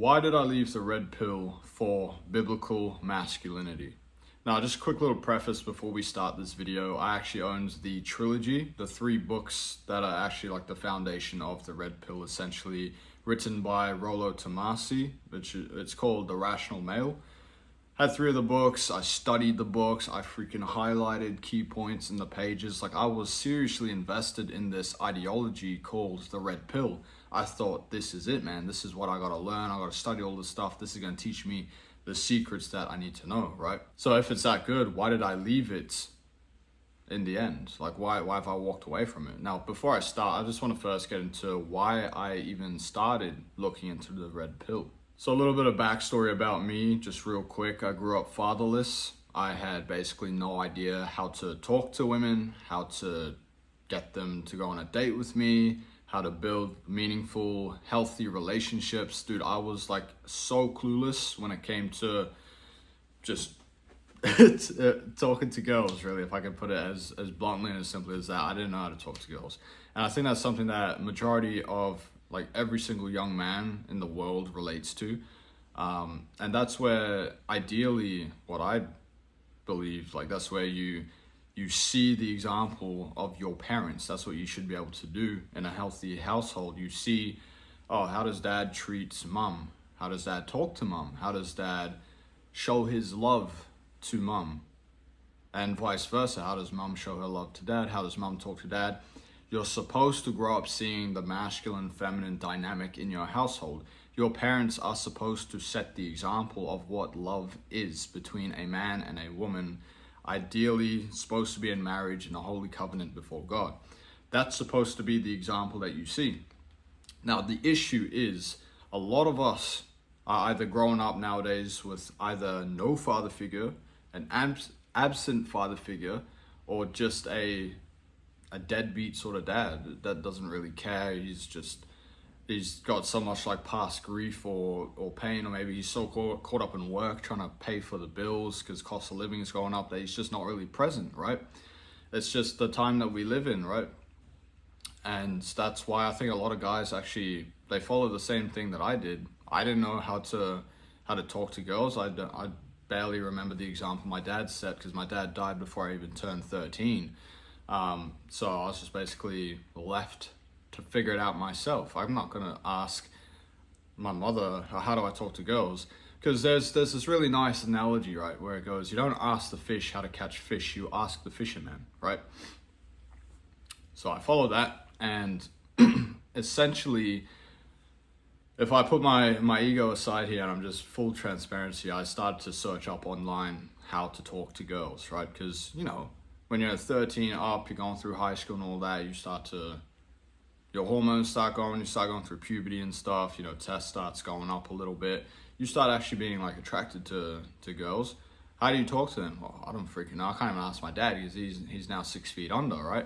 Why did I leave the red pill for biblical masculinity? Now, just a quick little preface before we start this video. I actually owned the trilogy, the 3 books that are actually like the foundation of the red pill, essentially written by Rollo Tomasi, which it's called The Rational Male. Had 3 of the books. I studied the books. I freaking highlighted key points in the pages. Like, I was seriously invested in this ideology called the red pill. I thought, this is it, man. This is what I gotta learn. I gotta study all this stuff. This is gonna teach me the secrets that I need to know, right? So if it's that good, why did I leave it in the end? Like, why have I walked away from it? Now, before I start, I just want to first get into why I even started looking into the red pill. So a little bit of backstory about me, just real quick. I grew up fatherless. I had basically no idea how to talk to women, how to get them to go on a date with me, how to build meaningful, healthy relationships. Dude, I was like so clueless when it came to just talking to girls, really, if I can put it as bluntly and as simply as that. I didn't know how to talk to girls. And I think that's something that majority of like every single young man in the world relates to. And that's where ideally what I believe, like that's where you see the example of your parents. That's what you should be able to do in a healthy household. You see, oh, how does dad treat mom? How does dad talk to mom? How does dad show his love to mom? And vice versa. How does mom show her love to dad? How does mom talk to dad? You're supposed to grow up seeing the masculine, feminine dynamic in your household. Your parents are supposed to set the example of what love is between a man and a woman. Ideally, supposed to be in marriage in a holy covenant before God. That's supposed to be the example that you see. Now, the issue is a lot of us are either growing up nowadays with either no father figure, an absent father figure, or just a deadbeat sort of dad that doesn't really care. He's got so much like past grief or pain, or maybe he's so caught up in work trying to pay for the bills because cost of living is going up that he's just not really present, right? It's just the time that we live in, right? And that's why I think a lot of guys actually, they follow the same thing that I did. I didn't know how to talk to girls. I barely remember the example my dad set because my dad died before I even turned 13. So I was just basically left to figure it out myself. I'm not gonna ask my mother, how do I talk to girls? Because there's this really nice analogy, right, where it goes, you don't ask the fish how to catch fish, you ask the fisherman, right? So I follow that, and essentially, if I put my ego aside here and I'm just full transparency, I started to search up online how to talk to girls, right? Because, you know, when you're 13 up, you're going through high school and all that, your hormones start going, you start going through puberty and stuff, you know, test starts going up a little bit. You start actually being like attracted to girls. How do you talk to them? Well, I don't freaking know. I can't even ask my dad because he's now 6 feet under, right?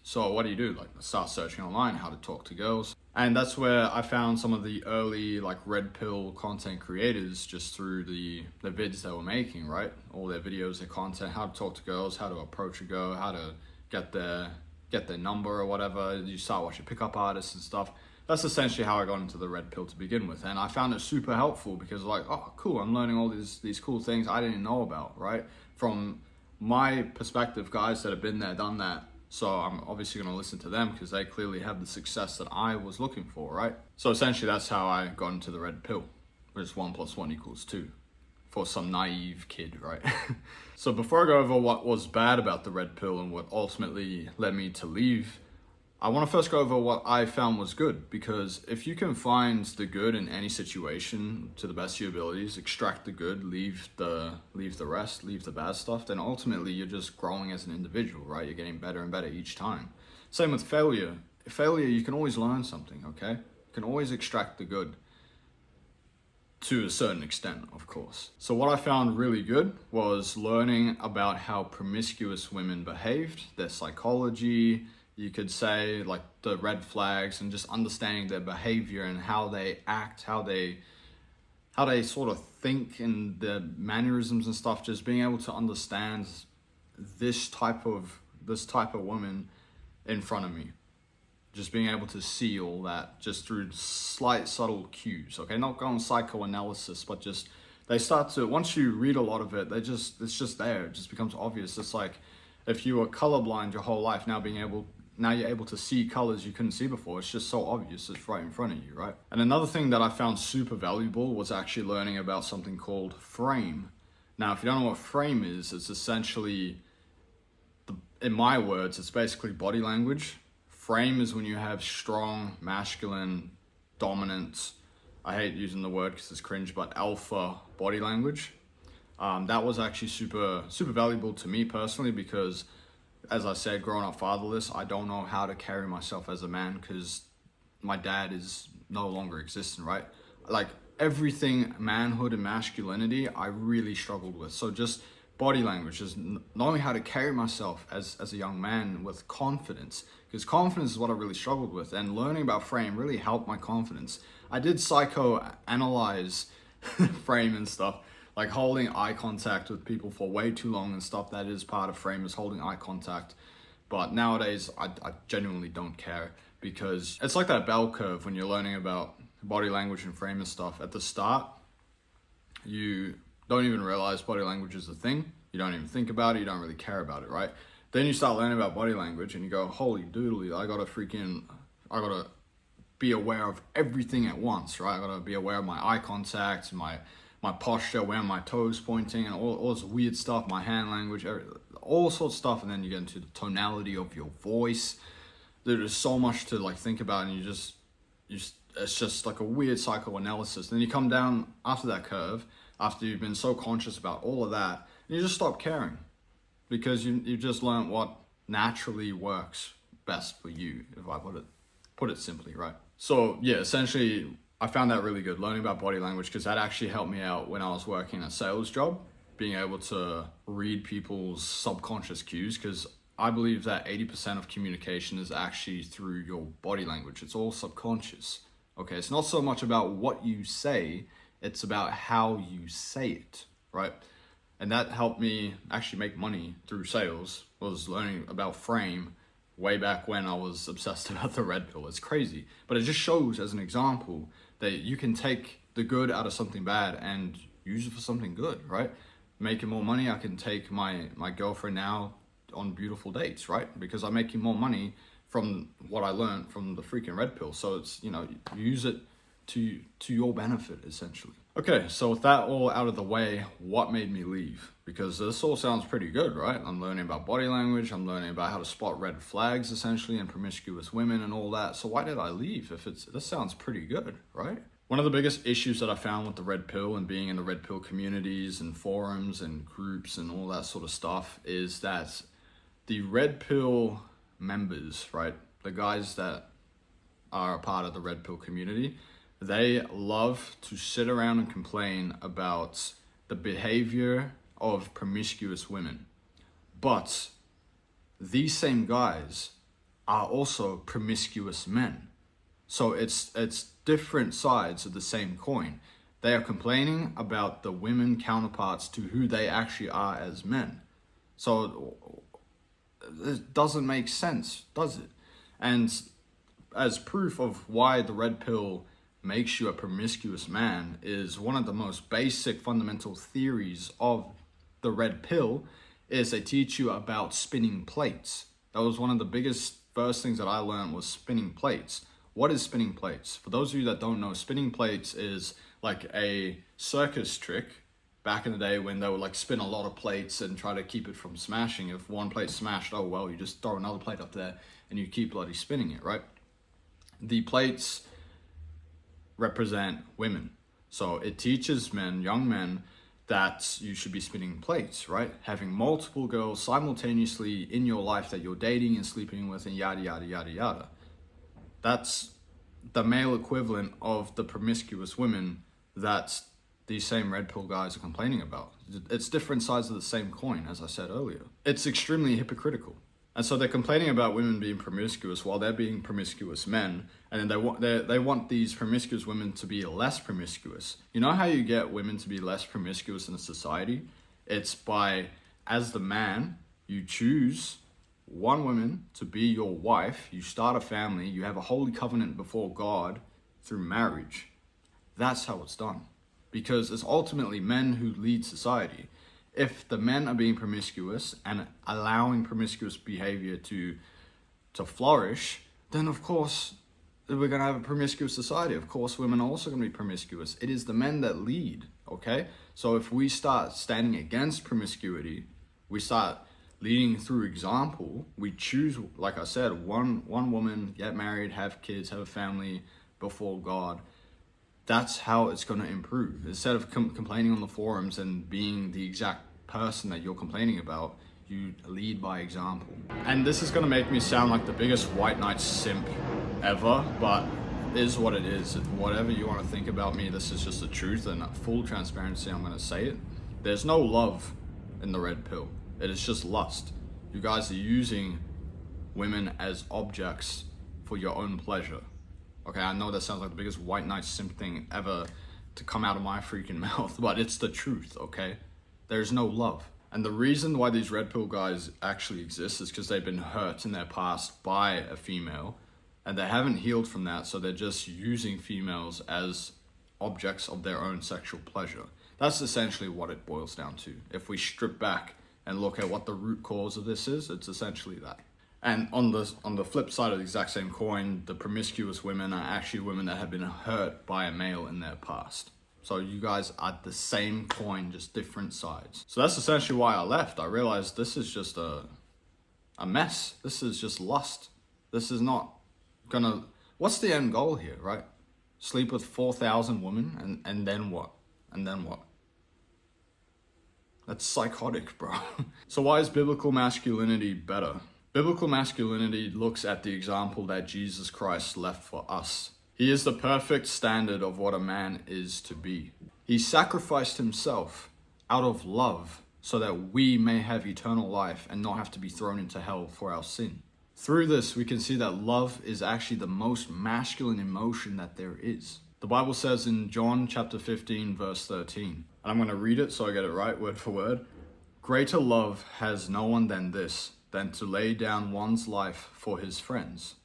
So what do? Like, start searching online how to talk to girls. And that's where I found some of the early like red pill content creators just through the vids they were making, right? All their videos, their content, how to talk to girls, how to approach a girl, how to get their number or whatever. You start watching pickup artists and stuff. That's essentially how I got into the red pill to begin with. And I found it super helpful because like, oh, cool, I'm learning all these cool things I didn't know about, right? From my perspective, guys that have been there, done that. So I'm obviously going to listen to them because they clearly have the success that I was looking for, right? So essentially that's how I got into the red pill, which is 1 + 1 = 2. For some naive kid, right? So before I go over what was bad about the red pill and what ultimately led me to leave, I want to first go over what I found was good, because if you can find the good in any situation to the best of your abilities, extract the good, leave the rest, leave the bad stuff, then ultimately you're just growing as an individual, right? You're getting better and better each time. Same with failure. Failure, you can always learn something, okay? You can always extract the good. To a certain extent, of course. So what I found really good was learning about how promiscuous women behaved, their psychology, you could say like the red flags, and just understanding their behavior and how they act, how they sort of think and their mannerisms and stuff, just being able to understand this type of woman in front of me. just being able to see all that just through slight subtle cues. Okay, not going psychoanalysis, but just they start to, once you read a lot of it, it's just there. It just becomes obvious. It's like if you were colorblind your whole life, now you're able to see colors you couldn't see before. It's just so obvious. It's right in front of you, right? And another thing that I found super valuable was actually learning about something called frame. Now, if you don't know what frame is, it's essentially, in my words, it's basically body language. Frame is when you have strong, masculine, dominant, I hate using the word because it's cringe, but alpha body language. That was actually super valuable to me personally because, as I said, growing up fatherless, I don't know how to carry myself as a man because my dad is no longer existent, right? Like everything manhood and masculinity, I really struggled with. So just body language, just knowing how to carry myself as a young man with confidence, because confidence is what I really struggled with, and learning about frame really helped my confidence. I did psychoanalyze frame and stuff, like holding eye contact with people for way too long and stuff. That is part of frame, is holding eye contact. But nowadays, I genuinely don't care, because it's like that bell curve when you're learning about body language and frame and stuff. At the start, you don't even realize body language is a thing. You don't even think about it. You don't really care about it, right? Then you start learning about body language and you go, holy doodly, I gotta be aware of everything at once, right? I gotta be aware of my eye contact, my posture, where my toes pointing, and all this weird stuff, my hand language, all sorts of stuff. And then you get into the tonality of your voice. There's so much to like think about, and it's just like a weird psychoanalysis. Then you come down after that curve, after you've been so conscious about all of that, and you just stop caring, because you just learned what naturally works best for you, if I put it simply, right? So yeah, essentially I found that really good, learning about body language, because that actually helped me out when I was working a sales job, being able to read people's subconscious cues, because I believe that 80% of communication is actually through your body language. It's all subconscious. Okay, it's not so much about what you say, it's about how you say it, right? And that helped me actually make money through sales, was learning about frame way back when I was obsessed about the red pill. It's crazy, but it just shows as an example that you can take the good out of something bad and use it for something good, right? Making more money, I can take my girlfriend now on beautiful dates, right? Because I'm making more money from what I learned from the freaking red pill. So it's, use it to your benefit, essentially. Okay, so with that all out of the way, what made me leave? Because this all sounds pretty good, right? I'm learning about body language, I'm learning about how to spot red flags, essentially, in promiscuous women and all that. So why did I leave if this sounds pretty good, right? One of the biggest issues that I found with the red pill and being in the red pill communities and forums and groups and all that sort of stuff is that the red pill members, right, the guys that are a part of the red pill community, they love to sit around and complain about the behavior of promiscuous women. But these same guys are also promiscuous men. So it's different sides of the same coin. They are complaining about the women counterparts to who they actually are as men. So it doesn't make sense, does it? And as proof of why the red pill makes you a promiscuous man is one of the most basic fundamental theories of the red pill is they teach you about spinning plates. That was one of the first things that I learned was spinning plates. What is spinning plates? For those of you that don't know, spinning plates is like a circus trick back in the day when they would like spin a lot of plates and try to keep it from smashing. If one plate smashed, oh well, you just throw another plate up there and you keep bloody spinning it, right? The plates represent women. So it teaches young men, that you should be spinning plates, right? Having multiple girls simultaneously in your life that you're dating and sleeping with and yada, yada, yada, yada. That's the male equivalent of the promiscuous women that these same red pill guys are complaining about. It's different sides of the same coin, as I said earlier. It's extremely hypocritical. And so they're complaining about women being promiscuous while they're being promiscuous men, and then they want these promiscuous women to be less promiscuous. You know how you get women to be less promiscuous in a society? It's by, as the man, you choose one woman to be your wife, you start a family, you have a holy covenant before God through marriage. That's how it's done. Because it's ultimately men who lead society. If the men are being promiscuous and allowing promiscuous behavior to flourish, then of course we're going to have a promiscuous society. Of course, women are also going to be promiscuous. It is the men that lead, okay? So if we start standing against promiscuity, we start leading through example, we choose, like I said, one woman, get married, have kids, have a family before God. That's how it's going to improve. Instead of complaining on the forums and being the exact person that you're complaining about, you lead by example. And this is going to make me sound like the biggest white knight simp ever, but it is what it is. Whatever you want to think about me, this is just the truth, and full transparency, I'm going to say it. There's no love in the red pill. It is just lust. You guys are using women as objects for your own pleasure. Okay, I know that sounds like the biggest white knight simp thing ever to come out of my freaking mouth, but it's the truth, okay? There's no love. And the reason why these red pill guys actually exist is because they've been hurt in their past by a female, and they haven't healed from that, so they're just using females as objects of their own sexual pleasure. That's essentially what it boils down to. If we strip back and look at what the root cause of this is, it's essentially that. And on the flip side of the exact same coin, the promiscuous women are actually women that have been hurt by a male in their past. So you guys are the same coin, just different sides. So that's essentially why I left. I realized this is just a mess. This is just lust. This is not gonna... What's the end goal here, right? Sleep with 4,000 women and then what? And then what? That's psychotic, bro. So why is biblical masculinity better? Biblical masculinity looks at the example that Jesus Christ left for us. He is the perfect standard of what a man is to be. He sacrificed himself out of love so that we may have eternal life and not have to be thrown into hell for our sin. Through this, we can see that love is actually the most masculine emotion that there is. The Bible says in John chapter 15, verse 13, and I'm going to read it so I get it right word for word. Greater love has no one than this, than to lay down one's life for his friends.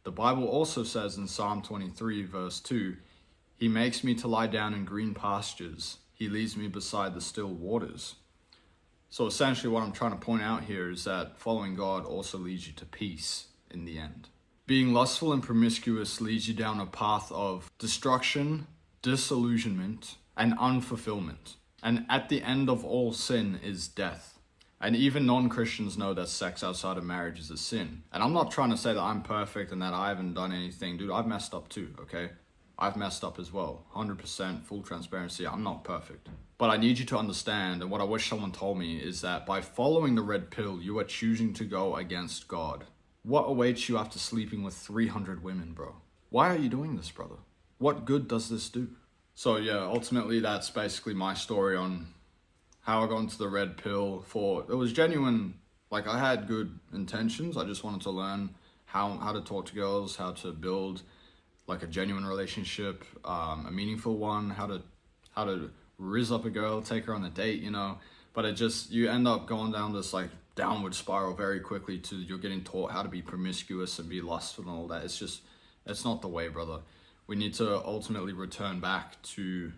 The Bible also says in Psalm 23 verse 2, He makes me to lie down in green pastures. He leads me beside the still waters. So essentially what I'm trying to point out here is that following God also leads you to peace in the end. Being lustful and promiscuous leads you down a path of destruction, disillusionment, and unfulfillment. And at the end of all sin is death. And even non-Christians know that sex outside of marriage is a sin. And I'm not trying to say that I'm perfect and that I haven't done anything. Dude, I've messed up too, okay? I've messed up as well. 100% full transparency, I'm not perfect. But I need you to understand, and what I wish someone told me, is that by following the red pill, you are choosing to go against God. What awaits you after sleeping with 300 women, bro? Why are you doing this, brother? What good does this do? So yeah, ultimately that's basically my story on how I got into the red pill. It was genuine, like I had good intentions. I just wanted to learn how to talk to girls, how to build like a genuine relationship, a meaningful one, how to rizz up a girl, take her on a date, you know. But you end up going down this like downward spiral very quickly to you're getting taught how to be promiscuous and be lustful and all that. It's not the way, brother. We need to ultimately return back to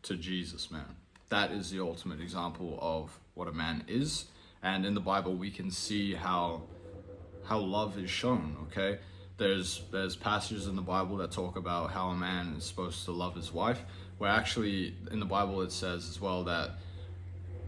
Jesus, man. That is the ultimate example of what a man is. And in the Bible, we can see how love is shown, okay? There's passages in the Bible that talk about how a man is supposed to love his wife, where actually in the Bible it says as well that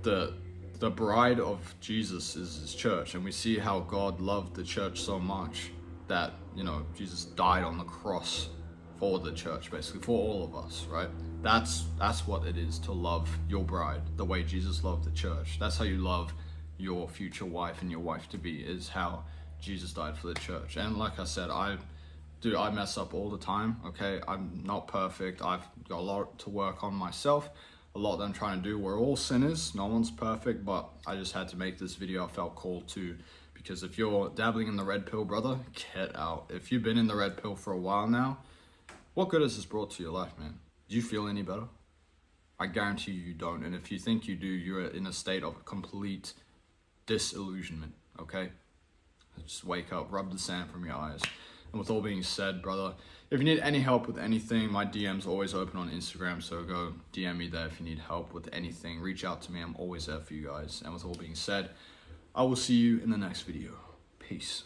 the bride of Jesus is his church. And we see how God loved the church so much that, you know, Jesus died on the cross for the church, basically, for all of us, right? That's what it is to love your bride the way Jesus loved the church. That's how you love your future wife and your wife to be, is how Jesus died for the church. And like I said, I mess up all the time, okay? I'm not perfect. I've got a lot to work on myself, a lot that I'm trying to do. We're all sinners. No one's perfect, but I just had to make this video. I felt called to, because if you're dabbling in the red pill, brother, get out. If you've been in the red pill for a while now, what good has this brought to your life, man? Do you feel any better? I guarantee you don't. And if you think you do, you're in a state of complete disillusionment, okay? Just wake up, rub the sand from your eyes. And with all being said, brother, if you need any help with anything, my DM's always open on Instagram, so go DM me there if you need help with anything. Reach out to me, I'm always there for you guys. And with all being said, I will see you in the next video. Peace.